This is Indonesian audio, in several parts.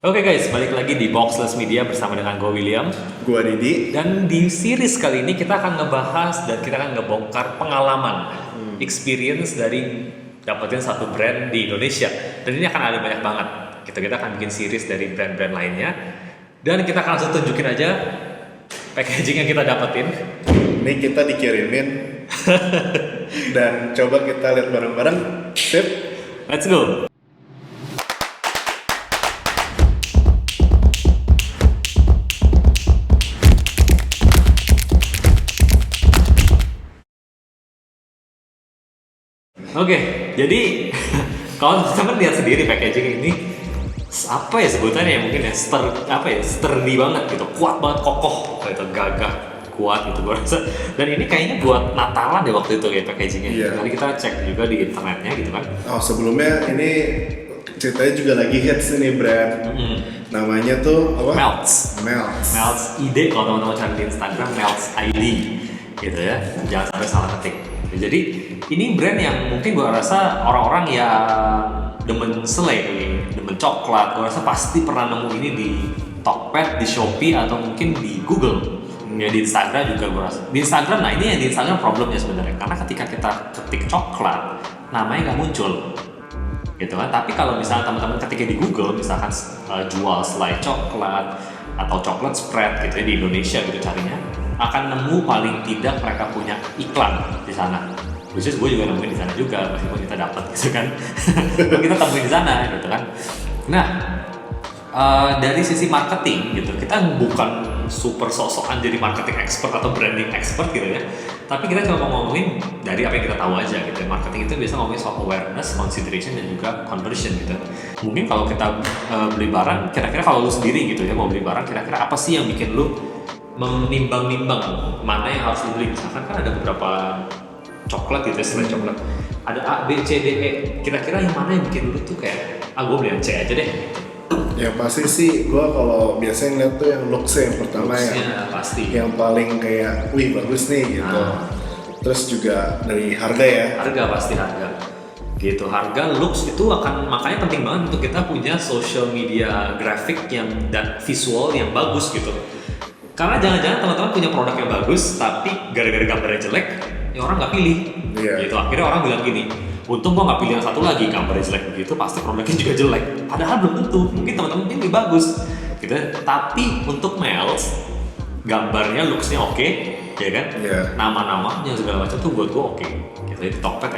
Oke guys, balik lagi di Boxless Media bersama dengan gue William. Gua Didi. Dan di series kali ini kita akan ngebahas dan kita akan ngebongkar pengalaman, experience dari dapetin satu brand di Indonesia. Dan ini akan ada banyak banget. Kita akan bikin series dari brand-brand lainnya. Dan kita akan langsung tunjukin aja packaging yang kita dapetin. Ini kita dikirimin dan coba kita lihat bareng-bareng. Sip. Let's go! Oke, jadi kalau teman lihat sendiri packaging ini apa ya sebutannya ya mungkin ya sturdy banget gitu, kuat banget, kokoh gitu, gagah, kuat gitu gue rasa. Dan ini kayaknya buat Natalan deh waktu itu kayak packagingnya. Iya. Tadi kita cek juga di internetnya gitu kan. Oh, sebelumnya ini ceritanya juga lagi hits ini brand. Namanya tuh apa? Melts ID kalau teman-teman cari di Instagram, Melts ID gitu ya, jangan sampai salah ketik. Jadi ini brand yang mungkin gue rasa orang-orang yang demen selai, demen coklat, gue rasa pasti pernah nemu ini di Tokped, di Shopee, atau mungkin di Google. Ya di Instagram juga gue rasa. Di Instagram, nah ini yang di Instagram problemnya sebenarnya, karena ketika kita ketik coklat, namanya nggak muncul, gitu kan. Tapi kalau misalnya teman-teman ketika di Google, misalkan jual selai coklat atau coklat spread gitu ya di Indonesia gitu carinya, akan nemu paling tidak mereka punya iklan di sana. Which is gue juga nemuin di sana juga, meskipun kita dapat gitu kan. Kita temuin di sana gitu kan. Nah, dari sisi marketing gitu, kita bukan super sok-sokan jadi marketing expert atau branding expert gitu ya. Tapi kita cuma mau ngomongin dari apa yang kita tahu aja gitu. Marketing itu biasa ngomongin soal awareness, consideration, dan juga conversion gitu. Mungkin kalau kita beli barang, kira-kira kalau lu sendiri gitu ya mau beli barang, kira-kira apa sih yang bikin lu menimbang-nimbang mana yang harus dibeli? Misalkan kan ada beberapa coklat gitu ya, selain coklat ada A, B, C, D, E. Kira-kira yang mana yang bikin lu tuh kayak gue beli yang C aja deh. Ya pasti sih, gua kalau biasanya ngeliat tuh yang looks-nya yang pertama Looks-nya pasti. Yang paling kayak, wih bagus nih gitu. Terus juga dari harga ya. Harga pasti harga. Gitu, harga, looks itu akan, makanya penting banget untuk kita punya social media grafik yang dan visual yang bagus gitu. Karena jangan-jangan teman-teman punya produk yang bagus, tapi gara-gara gambarnya jelek, ya orang nggak pilih. Iya. Gitu. Akhirnya orang bilang gini, untung gua nggak pilih yang satu lagi, gambarnya jelek begitu, pasti produknya juga jelek. Padahal belum tentu, mungkin teman-teman pilih bagus. Gitu. Tapi untuk Melts, gambarnya, looks-nya oke, ya kan? Iya. Nama-namanya segala macam tuh buat gua oke. Gitu. Jadi Tokped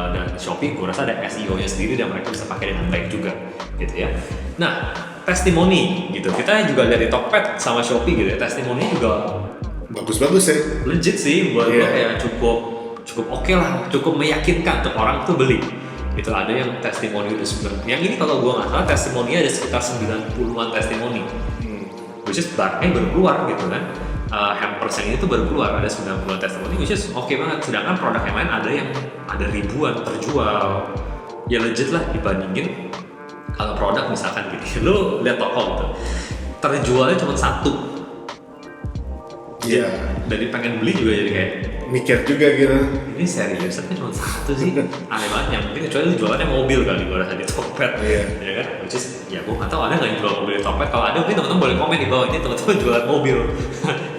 dan Shopee, gua rasa ada SEO-nya sendiri dan mereka bisa pakai dengan baik juga, gitu ya. Nah, testimoni gitu. Kita juga lihat di Tokped sama Shopee gitu ya. Testimoni juga Bagus-bagus ya. legit sih buat Iya. gue, kayak cukup oke lah, cukup meyakinkan untuk orang tuh beli. Itu ada yang testimoni udah 9. Yang ini kalau gue nggak salah testimoni ada sekitar 90-an testimoni. Which is barangnya baru keluar gitu kan. Hampers yang ini tuh baru keluar, ada 90-an testimoni, which is oke banget. Sedangkan produk yang lain ada ribuan terjual. Ya legit lah dibandingin kalau produk misalkan gini, lu lihat toko gitu, terjualnya cuma satu. Iya. Dari pengen beli juga jadi kayak, Mikir juga gitu. ini serius tapi cuma satu sih, aneh banget. Yang mungkin kecuali lu jualannya mobil kali, gue rasa di Tokped. Iya. Ya kan, which is, ya gue nggak tahu ada nggak yang jual mobil di Tokped. Kalau ada mungkin teman-teman boleh komen di bawah, ini teman-teman jualan mobil.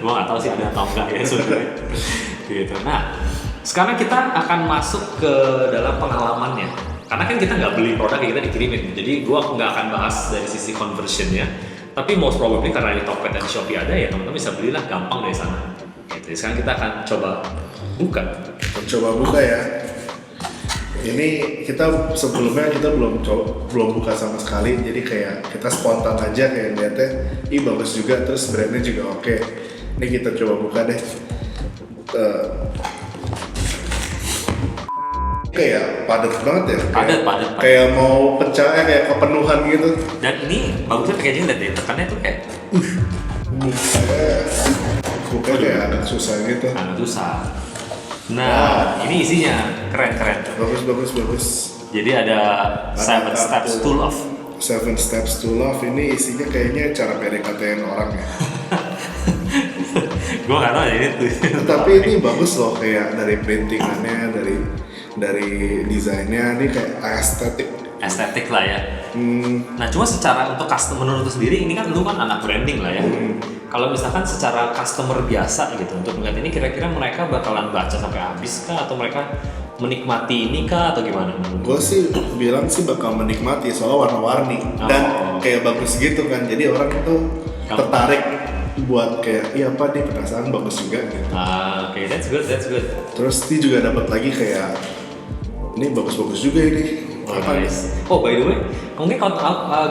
Gue nggak tahu sih ada atau enggak ya sebenarnya. Gitu. Nah, sekarang kita akan masuk ke dalam pengalamannya. Karena kan kita nggak beli produk yang kita dikirimin, jadi gue nggak akan bahas dari sisi conversionnya. Tapi most probably karena di Tokped dan di Shopee ada, ya teman-teman bisa belilah gampang dari sana. Gitu. Sekarang kita akan coba buka. Coba buka ya. Ini kita sebelumnya kita belum buka sama sekali, jadi kayak kita spontan aja kayak lihatnya, ih bagus juga, terus brandnya juga oke. Ini kita coba buka deh. Kayak padat banget ya. Padat. Kayak mau pecah, kayak kepenuhan gitu. Dan ini bagusnya packaging, lihat deh, tekannya tuh kayak Buka kayak agak susah gitu. agak susah. Nah, ini isinya keren. Bagus. Jadi ada 7 steps to love. 7 steps to love ini isinya kayaknya cara PDKT-in orang ya. Gue nggak tahu ya ini tuh. Tapi ini bagus loh, kayak dari printingannya, dari desainnya, ini kayak estetik. Estetik lah ya. Nah cuma secara untuk customer menurut lu sendiri, ini kan lu kan anak branding lah ya. Kalau misalkan secara customer biasa gitu, untuk melihat ini kira-kira mereka bakalan baca sampai habis kah, atau mereka menikmati ini kah, atau gimana? Gue sih bilang sih bakal menikmati, soalnya warna-warni dan kayak bagus gitu kan, jadi orang tuh tertarik buat kayak iya apa dia penasaran, bagus juga gitu. Oke, that's good. Terus dia juga dapat lagi kayak ini bagus-bagus juga ini. Apa Nice. Oh by the way, mungkin kalau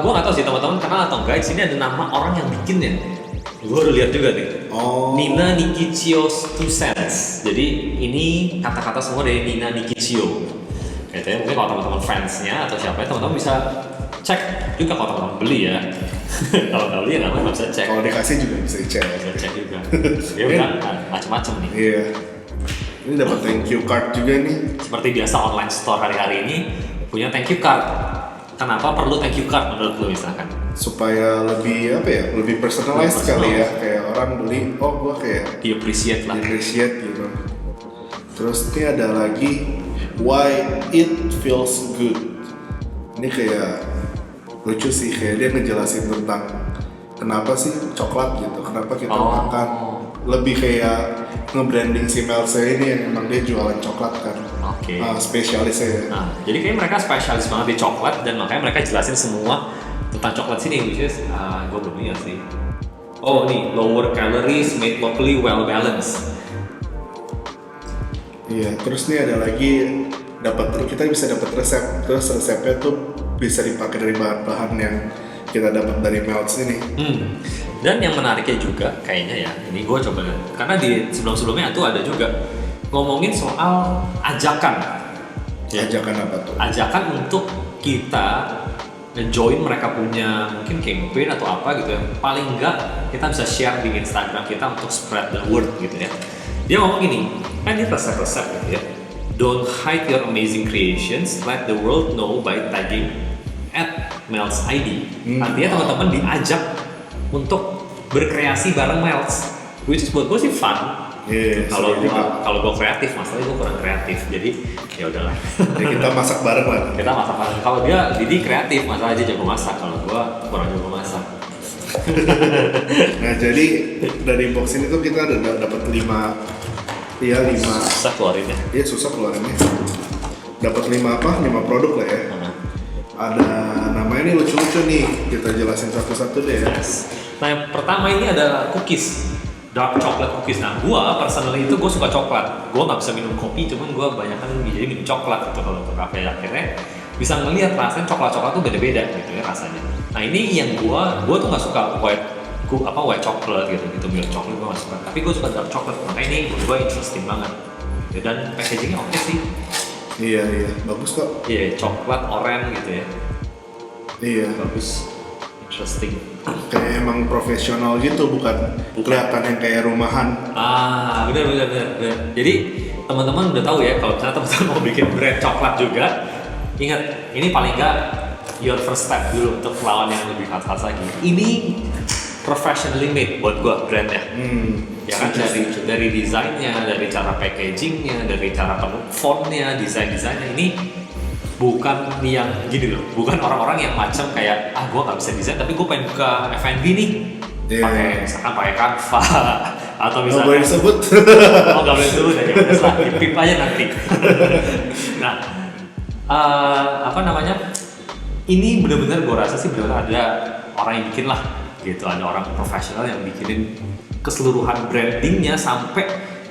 gue nggak tahu sih teman-teman kenal atau enggak, di sini ada nama orang yang bikin ya. Gue udah lihat juga nih. Nina Nikichio's 2 cents. Jadi ini kata-kata semua dari Nina Nikichio. Gitu ya. Mungkin kalau teman-teman fansnya atau siapa ya, teman-teman bisa cek juga kalau teman-teman beli ya. Kalau nggak beli ya nggak bisa cek. Kalau dikasih juga bisa dicek. Bisa cek juga. Ya udah macam-macam nih. Iya. Ini dapat thank you card juga nih. Seperti biasa online store hari-hari ini punya thank you card. Kenapa perlu thank you card menurut lu misalkan? Supaya lebih apa ya, lebih personalized kali ya, kayak orang beli, oh gua kayak Di appreciate lah. appreciate gitu. Terus ini ada lagi why it feels good. Ini kayak lucu sih, kayak dia ngejelasin tentang kenapa sih coklat gitu, kenapa kita makan. Lebih kayak nge-branding si Meltzer ini yang emang dia jualan coklat kan. Oke. Spesialisnya ya. Nah, jadi kayak mereka spesialis banget di coklat dan makanya mereka jelasin semua tentang coklat sini, which is gue belum lihat sih. Oh nih, lower calories, made locally, well balanced. Iya, terus nih ada lagi kita bisa dapat resep. Terus resepnya tuh bisa dipakai dari bahan-bahan yang kita dapat dari Melts ini. Dan yang menariknya juga kayaknya ya, ini gue coba lihat. Karena di sebelum-sebelumnya tuh ada juga ngomongin soal ajakan. Ajakan apa tuh? Ajakan untuk kita join mereka punya mungkin campaign atau apa gitu ya. Paling enggak kita bisa share di Instagram kita untuk spread the word gitu ya. Dia ngomong gini, kan ini resep-resep gitu ya. Don't hide your amazing creations, let the world know by tagging @meltsid. Artinya teman-teman diajak untuk berkreasi bareng Melts, which is buat gue sih fun. Kalau gue kreatif, masalahnya gue kurang kreatif, jadi ya udahlah. Jadi kita masak bareng lah. Kita masak bareng. Kalau Didi kreatif, masalah aja jago masak. Kalau gue kurang jago masak. Nah jadi dari box ini tuh kita ada dapat 5. Susah keluarinnya. Iya susah keluarinnya. Dapat 5 produk lah ya. Ada namanya ini lucu-lucu nih, kita jelasin satu-satu deh ya. Nah yang pertama ini ada cookies, dark chocolate cookies. Nah gua personally itu gue suka coklat. Gue nggak bisa minum kopi, cuman gue banyakan jadi minum coklat gitu kalau untuk kafe. Akhirnya bisa ngelihat rasanya coklat tuh beda-beda gitu ya rasanya. Nah ini yang gue tuh nggak suka white chocolate gitu milk chocolate gue nggak suka. Tapi gue suka dark chocolate, makanya ini menurut gue interesting banget. Dan packagingnya oke sih. Iya, bagus kok. Iya, coklat oranye gitu ya. Iya, bagus, interesting. Kayak emang profesional gitu, bukan kelihatan yang kayak rumahan. Bener. Jadi teman-teman udah tahu ya, kalau misalnya teman-teman mau bikin brand coklat juga, ingat ini paling nggak your first step dulu untuk lawan yang lebih khas lagi. Ini professionally made buat gua brandnya. Ya kan dari desainnya, dari cara packagingnya, dari cara fontnya, desainnya ini bukan yang gini loh, bukan orang-orang yang macam kayak gua nggak bisa desain tapi gua pengen buka F&B nih, misalkan pakai Canva atau misalnya nggak boleh disebut, nggak boleh disebut aja, lah dipip aja nanti. Nah, ini benar-benar gua rasa sih benar ada orang yang bikin lah, gitu, ada orang profesional yang bikinin keseluruhan brandingnya sampai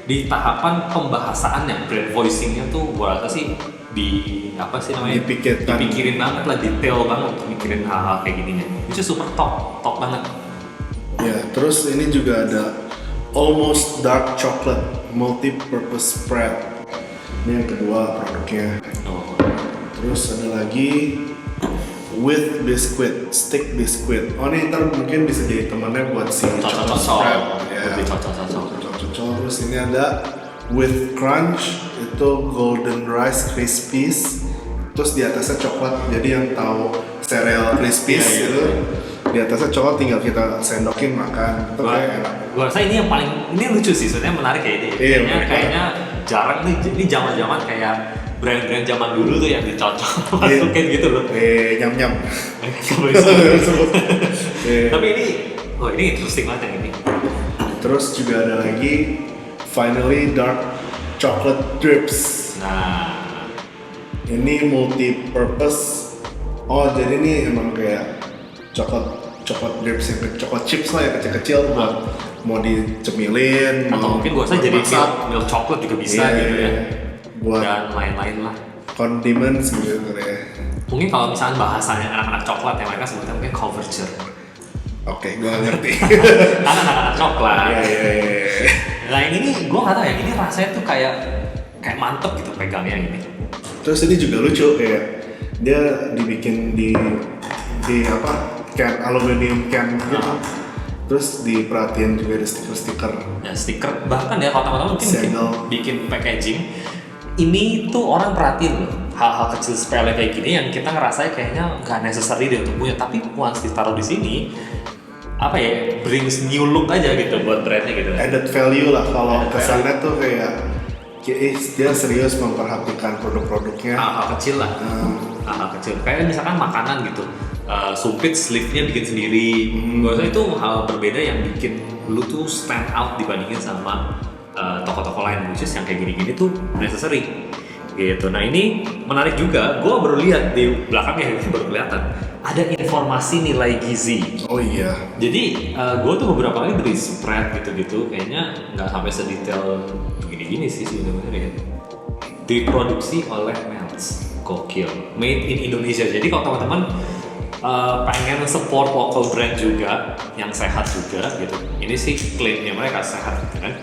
di tahapan pembahasannya, brand voicingnya tuh gua rasa sih dipikirin banget lah, detail banget untuk mikirin hal-hal kayak gininya, itu super top banget. Ya, terus ini juga ada almost dark chocolate multi-purpose spread. Ini yang kedua produknya. Terus ada lagi with biscuit, stick biscuit. Oh ini ntar mungkin bisa jadi temannya buat si chocolate spread. Cocok. Terus ini ada with crunch, itu golden rice crispies. Terus di atasnya coklat, jadi yang tahu cereal crispies gitu. Di atasnya coklat, tinggal kita sendokin makan. Itu kayak enak. Gua rasa ini yang lucu sih, sebenarnya menarik ya ini. Kayaknya jarang nih, ini zaman-zaman kayak brand-brand zaman dulu tuh yang dicocok masukin gitu loh. Nyam-nyam. Nggak boleh disebut. Tapi ini interesting banget yang ini. Terus juga ada lagi Finally Dark Chocolate Drips. Nah, ini multi purpose. Oh, jadi ini emang kayak coklat drips yang coklat chips lah yang kecil-kecil buat mau dicemilin, atau mungkin gua rasa jadi milk chocolate juga bisa gitu ya. Buat dan lain-lain lah. Condiments gitu ya. Mungkin kalau misalnya bahasanya anak-anak coklat yang mereka sebutnya mungkin couverture. Oke, gua ngerti. Anak-anak coklat. Iya. Nah ini gua nggak tahu ya, ini rasanya tuh kayak mantep gitu pegangnya ini. Terus ini juga lucu kayak dia dibikin di apa? Can aluminium can gitu. Terus diperhatiin juga ada stiker-stiker. Ya stiker, bahkan ya kalau teman-teman mungkin bikin packaging, ini tuh orang perhatiin loh hal-hal kecil sepele kayak gini yang kita ngerasa kayaknya nggak necessary deh untuk punya, tapi once ditaruh di sini apa ya, brings new look aja gitu buat brandnya gitu. Added value lah kalau kesannya tuh kayak dia serius memperhatikan produk-produknya. Hal-hal kecil lah, hal-hal kecil kayak misalkan makanan gitu. Sumpit sleeve-nya bikin sendiri. Gue rasa itu hal berbeda yang bikin lu tuh stand out dibandingin sama toko-toko lain, which is yang kayak gini-gini tuh necessary gitu. Nah ini menarik juga, gue baru lihat di belakangnya ini baru kelihatan ada informasi nilai gizi. Oh iya. Jadi gue tuh beberapa kali beli spread gitu-gitu, kayaknya nggak sampai sedetail begini-gini sih sebenarnya. Diproduksi oleh Melts, gokil, made in Indonesia. Jadi kalau teman-teman pengen support local brand juga yang sehat juga gitu, ini sih klaimnya mereka sehat gitu kan.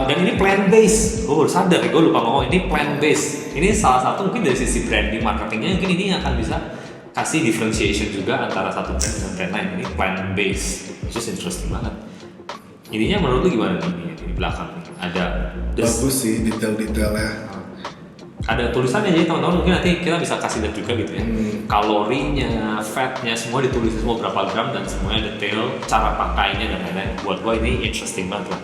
Dan ini plant based, gue baru sadar, gue lupa ngomong ini plant based. Ini salah satu mungkin dari sisi branding marketingnya mungkin ini akan bisa kasih differentiation juga antara satu brand dengan brand lain. Ini plant based, which is interesting banget. Ininya menurut lu gimana nih di belakang? Ada bagus sih detail-detailnya. Ada tulisannya, jadi teman-teman mungkin nanti kita bisa kasih lihat juga gitu ya. Kalorinya, fatnya, semua ditulis semua berapa gram dan semuanya detail, cara pakainya dan lain-lain. Buat gue ini interesting banget lah.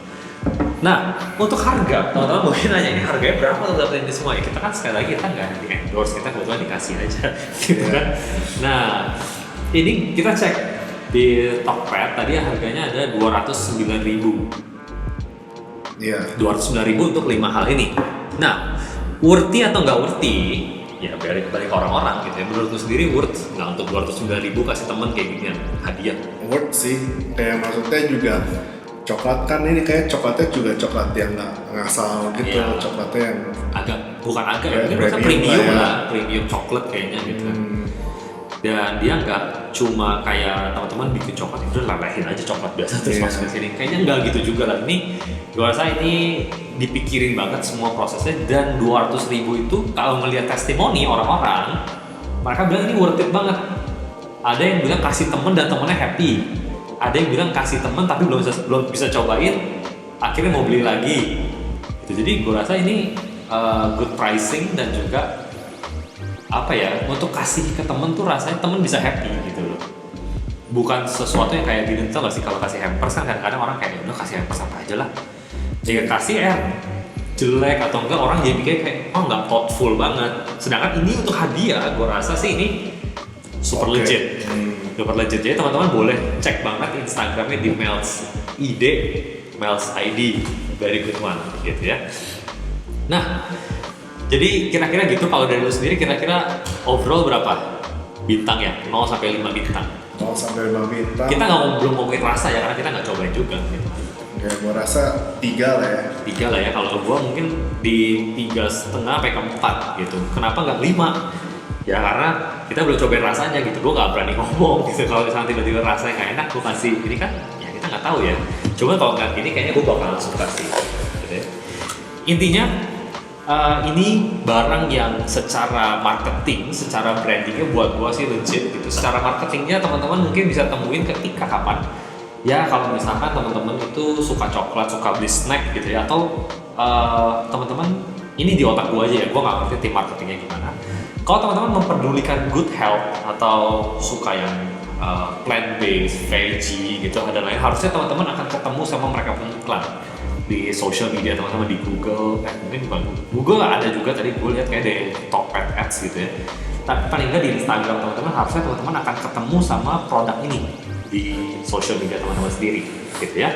Nah, untuk harga, teman-teman mungkin nanya ini harganya berapa untuk dapetin ini semua ya? Kita kan sekali lagi kita nggak di endorse, kita kebetulan dikasih aja gitu kan. Nah, ini kita cek di Tokped tadi harganya ada 209.000. Iya. 209.000 untuk 5 hal ini. Nah, worthy atau nggak worthy? Ya balik ke orang-orang gitu ya. Menurut lu sendiri worth nggak untuk 209.000 kasih temen kayak gini hadiah? Worth sih, kayak maksudnya juga coklat kan ini kayak coklatnya juga coklat yang nggak ngasal gitu, Iya. Coklatnya yang bukan agak ya, mungkin premium premium lah ya. lah, premium coklat kayaknya gitu. Dan dia nggak cuma kayak teman-teman bikin coklat itu lelehin aja coklat biasa terus masukin sini. Kayaknya nggak gitu juga lah. Ini gue rasa ini dipikirin banget semua prosesnya, dan 200.000 itu kalau ngelihat testimoni orang-orang, mereka bilang ini worth it banget. Ada yang bilang kasih temen dan temennya happy. Ada yang bilang kasih temen tapi belum bisa cobain, akhirnya mau beli lagi. Gitu. Jadi gue rasa ini good pricing dan juga apa ya, untuk kasih ke temen tuh rasanya temen bisa happy gitu loh. Bukan sesuatu yang kayak gini, tau gak sih kalau kasih hampers kan kadang-kadang orang kayak udah kasih hampers apa aja lah. Jika kasih jelek atau enggak, orang jadi pikir kayak oh nggak thoughtful banget. Sedangkan ini untuk hadiah, gue rasa sih ini super legit. Super legit. Jadi teman-teman boleh cek banget Instagramnya di Melts ID, Melts ID, very good one gitu ya. Nah, jadi kira-kira gitu. Kalau dari lu sendiri kira-kira overall berapa bintang ya? 0 sampai 5 bintang. 0 sampai 5 bintang. Kita belum ngomongin rasa ya, karena kita nggak cobain juga gitu. Ya, gue rasa 3 lah ya. 3 lah ya, kalau gue mungkin di 3,5 sampai ke 4 gitu. Kenapa nggak 5? Ya karena kita belum cobain rasanya gitu, gue nggak berani ngomong gitu. Kalau misalnya tiba-tiba rasanya nggak enak, gue kasih ini kan, ya kita nggak tahu ya. Cuma kalau nggak gini, kayaknya gue bakalan suka sih. Gitu ya. Intinya ini barang yang secara marketing, secara brandingnya buat gue sih legit gitu. Secara marketingnya teman-teman mungkin bisa temuin ketika kapan? Ya kalau misalkan teman-teman itu suka coklat, suka beli snack gitu ya, atau teman-teman ini di otak gue aja ya, gue nggak ngerti tim marketingnya gimana. Kalau teman-teman memperdulikan good health atau suka yang plant based, veggie gitu ada lain, harusnya teman-teman akan ketemu sama mereka punya iklan di social media teman-teman, di Google, mungkin bukan Google ada juga tadi gue lihat kayak di Tokped Ads gitu ya. Tapi paling nggak di Instagram teman-teman, harusnya teman-teman akan ketemu sama produk ini di social media teman-teman sendiri gitu ya.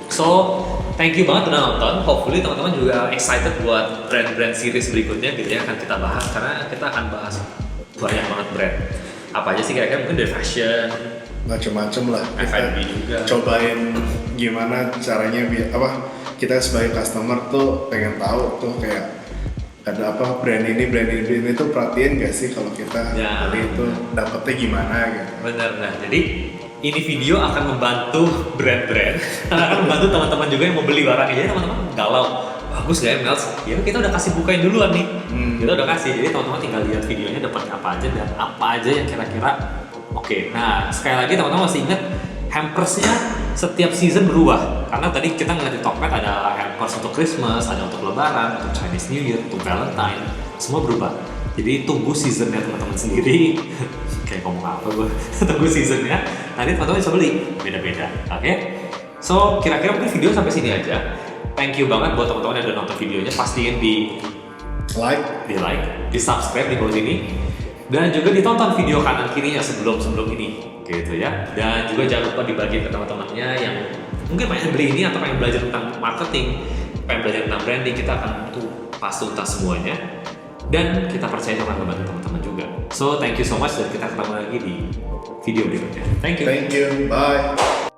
So, thank you banget udah nonton. Hopefully teman-teman juga excited buat brand-brand series berikutnya gitu ya, akan kita bahas karena kita akan bahas banyak banget brand. Apa aja sih kira-kira, mungkin dari fashion, macem-macem lah. F&B juga. Cobain gimana caranya kita sebagai customer tuh pengen tahu tuh kayak ada apa brand ini tuh perhatiin gak sih kalau kita Ya. beli itu dapetnya gimana gitu. Bener, nah jadi ini video akan membantu brand-brand, akan membantu teman-teman juga yang mau beli barangnya. Jadi teman-teman galau, bagus gak ya Melts? Ya kita udah kasih bukain duluan nih, kita udah kasih. Jadi teman-teman tinggal lihat videonya dapat apa aja dan apa aja yang kira-kira oke. Nah sekali lagi teman-teman masih ingat hampersnya setiap season berubah. Karena tadi kita ngeliat di Tokped ada hampers untuk Christmas, ada untuk Lebaran, untuk Chinese New Year, untuk Valentine, semua berubah. Jadi tunggu seasonnya teman-teman sendiri. Kayak ngomong apa gue? Tunggu seasonnya. Nanti teman-teman bisa beli beda-beda. Oke? So kira-kira mungkin video sampai sini aja. Thank you banget buat teman-teman yang udah nonton videonya. Pastiin di like, di subscribe di bawah sini, dan juga ditonton video kanan kirinya sebelum ini gitu ya. Dan juga jangan lupa dibagi ke teman-temannya yang mungkin pengen beli ini atau pengen belajar tentang marketing, pengen belajar tentang branding. Kita akan tuntas semuanya dan kita percaya akan membantu teman-teman juga. So thank you so much dan kita ketemu lagi di video berikutnya. Thank you. Thank you, bye.